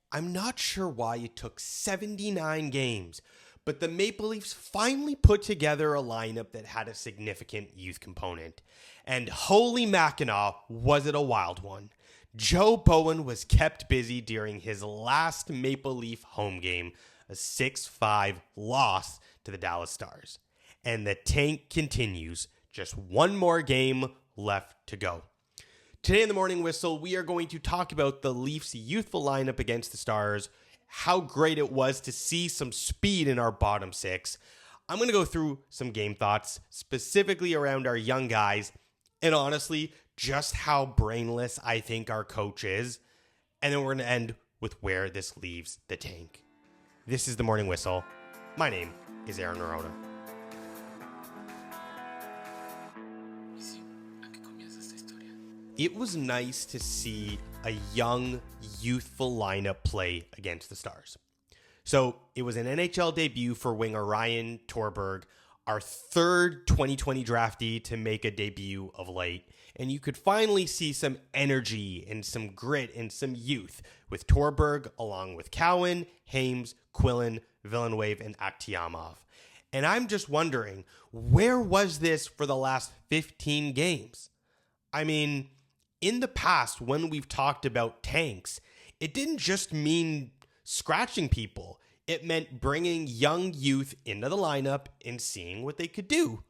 I'm not sure why it took 79 games, but the Maple Leafs finally put together a lineup that had a significant youth component. And holy Mackinac, was it a wild one. Joe Bowen was kept busy during his last Maple Leaf home game, a 6-5 loss to the Dallas Stars. And the tank continues, just one more game left to go. Today in the Morning Whistle, we are going to talk about the Leafs' youthful lineup against the Stars, how great it was to see some speed in our bottom six. I'm going to go through some game thoughts, specifically around our young guys, and honestly, just how brainless I think our coach is. And then we're going to end with where this leaves the tank. This is the Morning Whistle. My name is Aaron Arona. It was nice to see a young, youthful lineup play against the Stars. So it was an NHL debut for winger Ryan Tverberg, our third 2020 draftee to make a debut of late. And you could finally see some energy and some grit and some youth with Tverberg along with Cowan, Hames, Quillan, Villeneuve, and Akhtiamov. And I'm just wondering, where was this for the last 15 games? I mean, in the past, when we've talked about tanks, it didn't just mean scratching people. It meant bringing young youth into the lineup and seeing what they could do,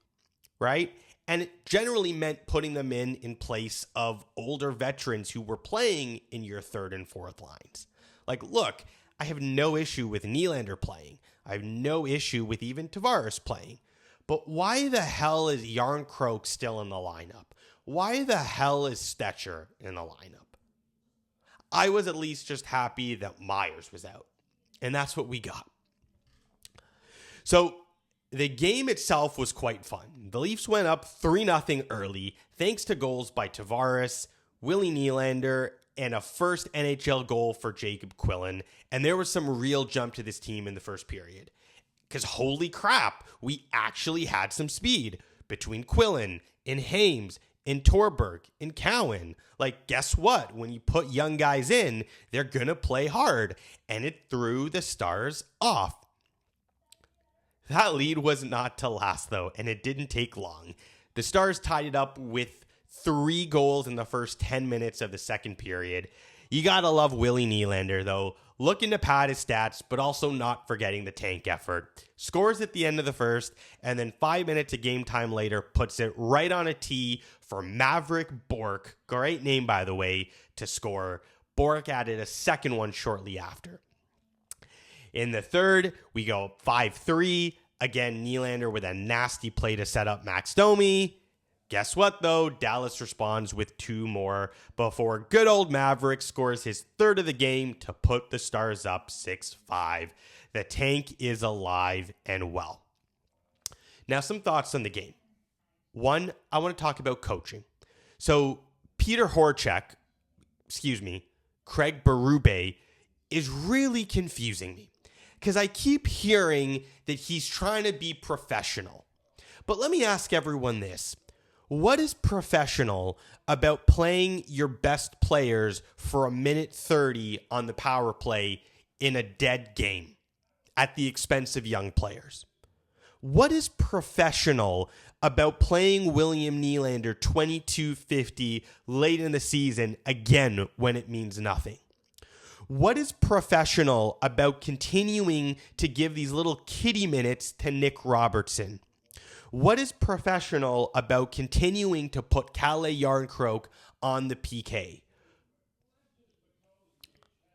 right? And it generally meant putting them in place of older veterans who were playing in your third and fourth lines. Like, look, I have no issue with Nylander playing. I have no issue with even Tavares playing. But why the hell is Järnkrok still in the lineup? Why the hell is Stetcher in the lineup? I was at least just happy that Myers was out. And that's what we got. So the game itself was quite fun. The Leafs went up 3-0 early thanks to goals by Tavares, Willie Nylander, and a first NHL goal for Jacob Quillan. And there was some real jump to this team in the first period. Because holy crap, we actually had some speed between Quillan and Hames in Tverberg, in Cowan. Like, guess what? When you put young guys in, they're going to play hard. And it threw the Stars off. That lead was not to last, though, and it didn't take long. The Stars tied it up with 3 goals in the first 10 minutes of the second period. You got to love Willie Nylander, though, looking to pad his stats, but also not forgetting the tank effort. Scores at the end of the first, and then 5 minutes of game time later puts it right on a tee for Maverick Bourque, great name by the way, to score. Bourque added a second one shortly after. In the third, we go 5-3. Again, Nylander with a nasty play to set up Max Domi. Guess what, though? Dallas responds with 2 more before good old Maverick scores his third of the game to put the Stars up 6-5. The tank is alive and well. Now, some thoughts on the game. One, I want to talk about coaching. So, Craig Berube is really confusing me because I keep hearing that he's trying to be professional. But let me ask everyone this. What is professional about playing your best players for a minute 30 on the power play in a dead game at the expense of young players? What is professional about playing William Nylander 22-50 late in the season again when it means nothing? What is professional about continuing to give these little kiddie minutes to Nick Robertson? What is professional about continuing to put Calle Järnkrok on the PK?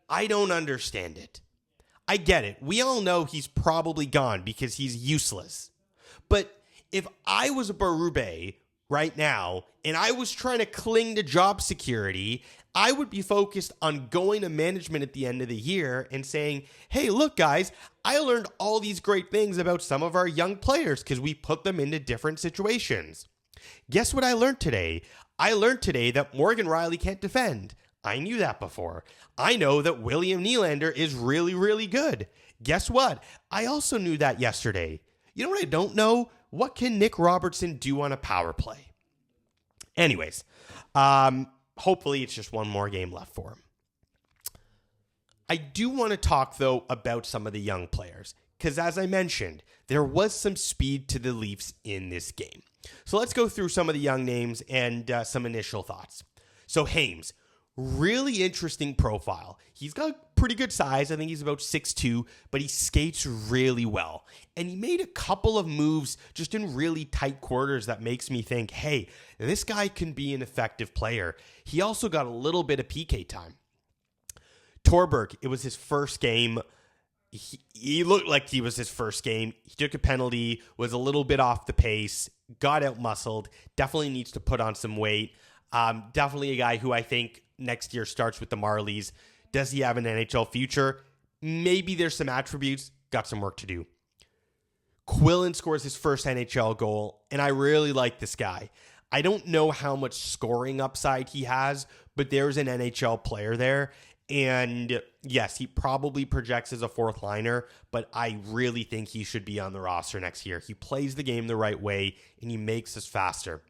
I don't understand it. I get it. We all know he's probably gone because he's useless. But if I was a Berube right now and I was trying to cling to job security, I would be focused on going to management at the end of the year and saying, hey, look, guys, I learned all these great things about some of our young players because we put them into different situations. Guess what I learned today? I learned today that Morgan Rielly can't defend. I knew that before. I know that William Nylander is really, really good. Guess what? I also knew that yesterday. You know what I don't know? What can Nick Robertson do on a power play? Anyways, hopefully it's just one more game left for him. I do want to talk, though, about some of the young players, because as I mentioned, there was some speed to the Leafs in this game. So let's go through some of the young names and some initial thoughts. So Hames, really interesting profile. He's got pretty good size. I think he's about 6'2", but he skates really well. And he made a couple of moves just in really tight quarters that makes me think, hey, this guy can be an effective player. He also got a little bit of PK time. Tverberg, it was his first game. He looked like he was his first game. He took a penalty, was a little bit off the pace, got out-muscled, definitely needs to put on some weight. Definitely a guy who I think next year starts with the Marlies. Does he have an NHL future? Maybe there's some attributes. Got some work to do. Quillan scores his first NHL goal, and I really like this guy. I don't know how much scoring upside he has, but there's an NHL player there. And yes, he probably projects as a fourth liner, but I really think he should be on the roster next year. He plays the game the right way, and he makes us faster.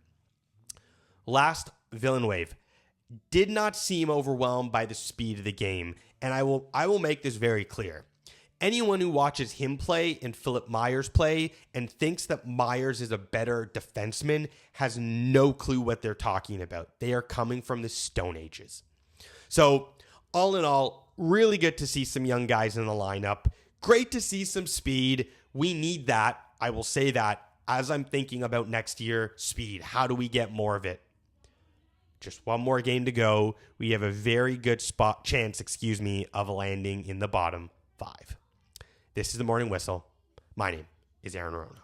Last, Villeneuve. Did not seem overwhelmed by the speed of the game, and I will make this very clear. Anyone who watches him play and Philip Myers play and thinks that Myers is a better defenseman has no clue what they're talking about. They are coming from the Stone Ages. So, all in all, really good to see some young guys in the lineup. Great to see some speed. We need that. I will say that as I'm thinking about next year, speed. How do we get more of it? Just one more game to go. We have a very good chance of landing in the bottom 5. This is the Morning Whistle. My name is Aaron Arona.